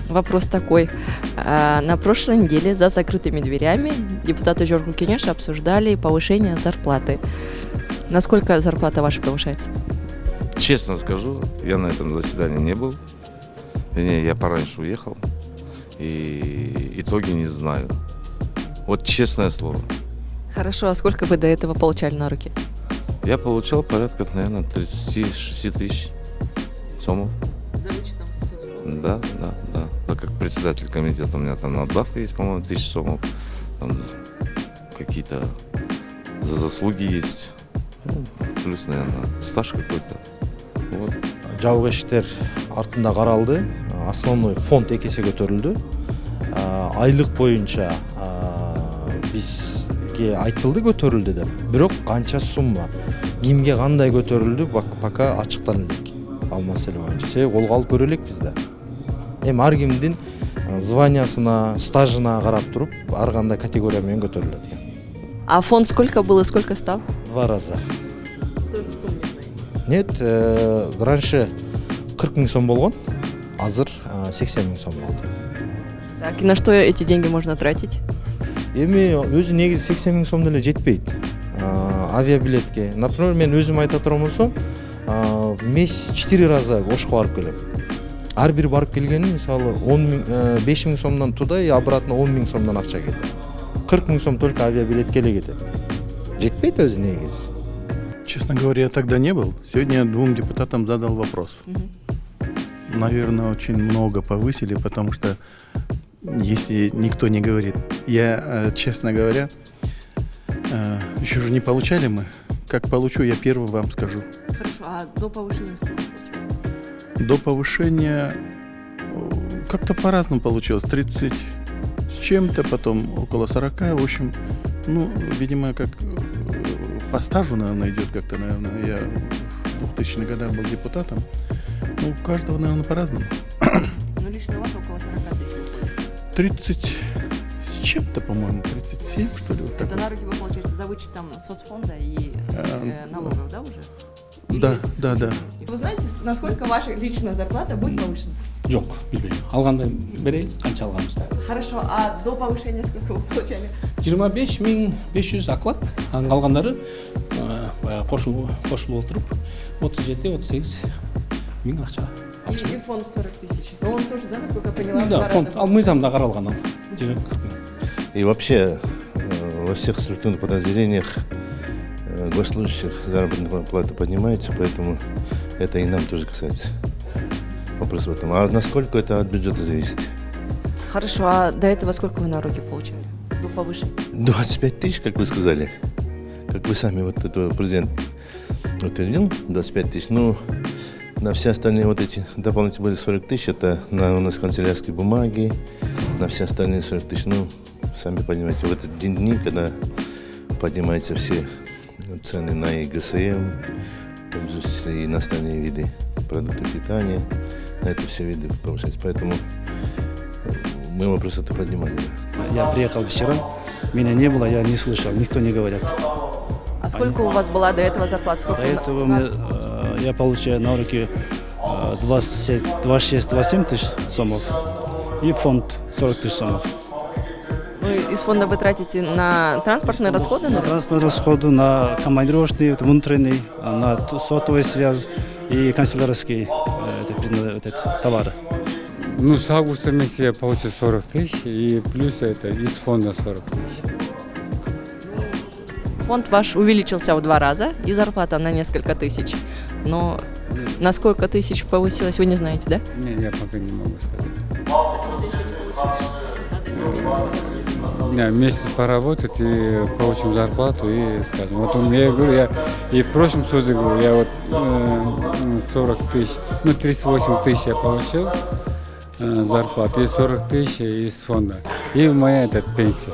Вопрос такой. На прошлой неделе за закрытыми дверями депутаты Жоргул Кенеша обсуждали повышение зарплаты. Насколько зарплата ваша повышается? Честно скажу, я на этом заседании не был. Я пораньше уехал. И итоги не знаю. Вот честное слово. Хорошо, а сколько вы до этого получали на руки? Я получал порядка, наверное, 36 тысяч сомов. За вычетом соцфонда? Да. А как председатель комитета у меня там надбавка есть, по-моему, 1000 сомов. Там какие-то за заслуги есть. Ну, плюс, наверное, стаж какой-то. Вот. Жауапкершіліктер артында қаралды. Основной фонд екесе көтерілді. Айлық бойынша бізге айтылды көтерілді деп. Бирок қанша сумма, кимге қандай көтерілді, пока ачыктан элек. Ал маселе боюнча. Себеби колго алып көрөлүк бизде. Ар кимдин званиясына, стажына карап туруп, ар кандай категория менен көтөрүлөт экен. А фонд сколько был и сколько стал? 2 раза. Тоже сумму не знаете. Нет, раньше 40 000 сом болгон, азыр 80 000 сом болду. Так, и на что эти деньги можно тратить? Эми өзү негизи 80 000 сом деле жетпейт. Авиабилетке. Например, мен өзүм айта турган болсом, в месяц 4 раза Ошко барып келем. Ар бир барып келгени мисалы 5 000 сомдон туда и обратно 10 000 сомдон акча кетет. 40 000 сом только авиабилетке эле кетет. Жетпейт өзү негизи. Честно говоря, я тогда не был. Сегодня я 2 депутатам задал вопрос. Наверное, очень много повысили, потому что если никто не говорит. Я, честно говоря, еще же не получали мы. Как получу, я первый вам скажу. Хорошо, а до повышения сколько получали? До повышения как-то по-разному получилось. 30 с чем-то, потом около 40. В общем, видимо, как по стажу, наверное, идет как-то, наверное. Я в 2000-х годах был депутатом. У каждого, наверное, по-разному. Лично у вас около 40 тысяч. 30 с чем-то, по-моему, 37, что ли, вот так. Это на руки вы получаете за вычетом соцфонда и налогов, да, уже? Да. Вы знаете, насколько ваша личная зарплата будет повышена? Жоқ, билбейм. Алганда берейин, канча алганбыз. Хорошо, а до повышения сколько вы получали? 25 500 оклад, калгандары кошулуп отуруп 37-38 миң акча. И фонд 40 тысяч. Но он тоже, да, насколько я поняла? Да, фонд мыйзамда каралган ал. 40 000. И вообще во всех структурных подразделениях госслужащих заработная плата поднимается, поэтому это и нам тоже касается. Вопрос в этом. А насколько это от бюджета зависит? Хорошо, а до этого сколько вы на руки получали? До повышения? 25 тысяч, как вы сказали. Как вы сами, вот это президент утвердил, 25 тысяч. На все остальные вот эти дополнительные были 40 тысяч. Это у нас канцелярские бумаги, на все остальные 40 тысяч. Сами понимаете, в этот дни, когда поднимаются все цены на ЕГСМ, и на остальные виды продуктов питания, на это все виды повышаются. Поэтому мы вопрос это поднимали. Я приехал вчера, меня не было, я не слышал, никто не говорит. А сколько у вас была до этого зарплата? До этого я получаю на руки 26-27 тысяч сомов и фонд 40 тысяч сомов. Из фонда вы тратите на транспортные расходы? На транспортные расходы, на командировочные, внутренний, на сотовую связь и канцелярские товары. С августа месяца я получил 40 тысяч, и плюс это из фонда 40 тысяч. Фонд ваш увеличился в 2 раза, и зарплата на несколько тысяч. Но на сколько тысяч повысилась, вы не знаете, да? Не, я пока не могу сказать. Месяц поработать и получим зарплату и скажем. Вот я говорю, я и в прошлом суде говорю, я вот 40 тысяч, 38 тысяч я получил зарплату и 40 тысяч из фонда. И моя пенсия.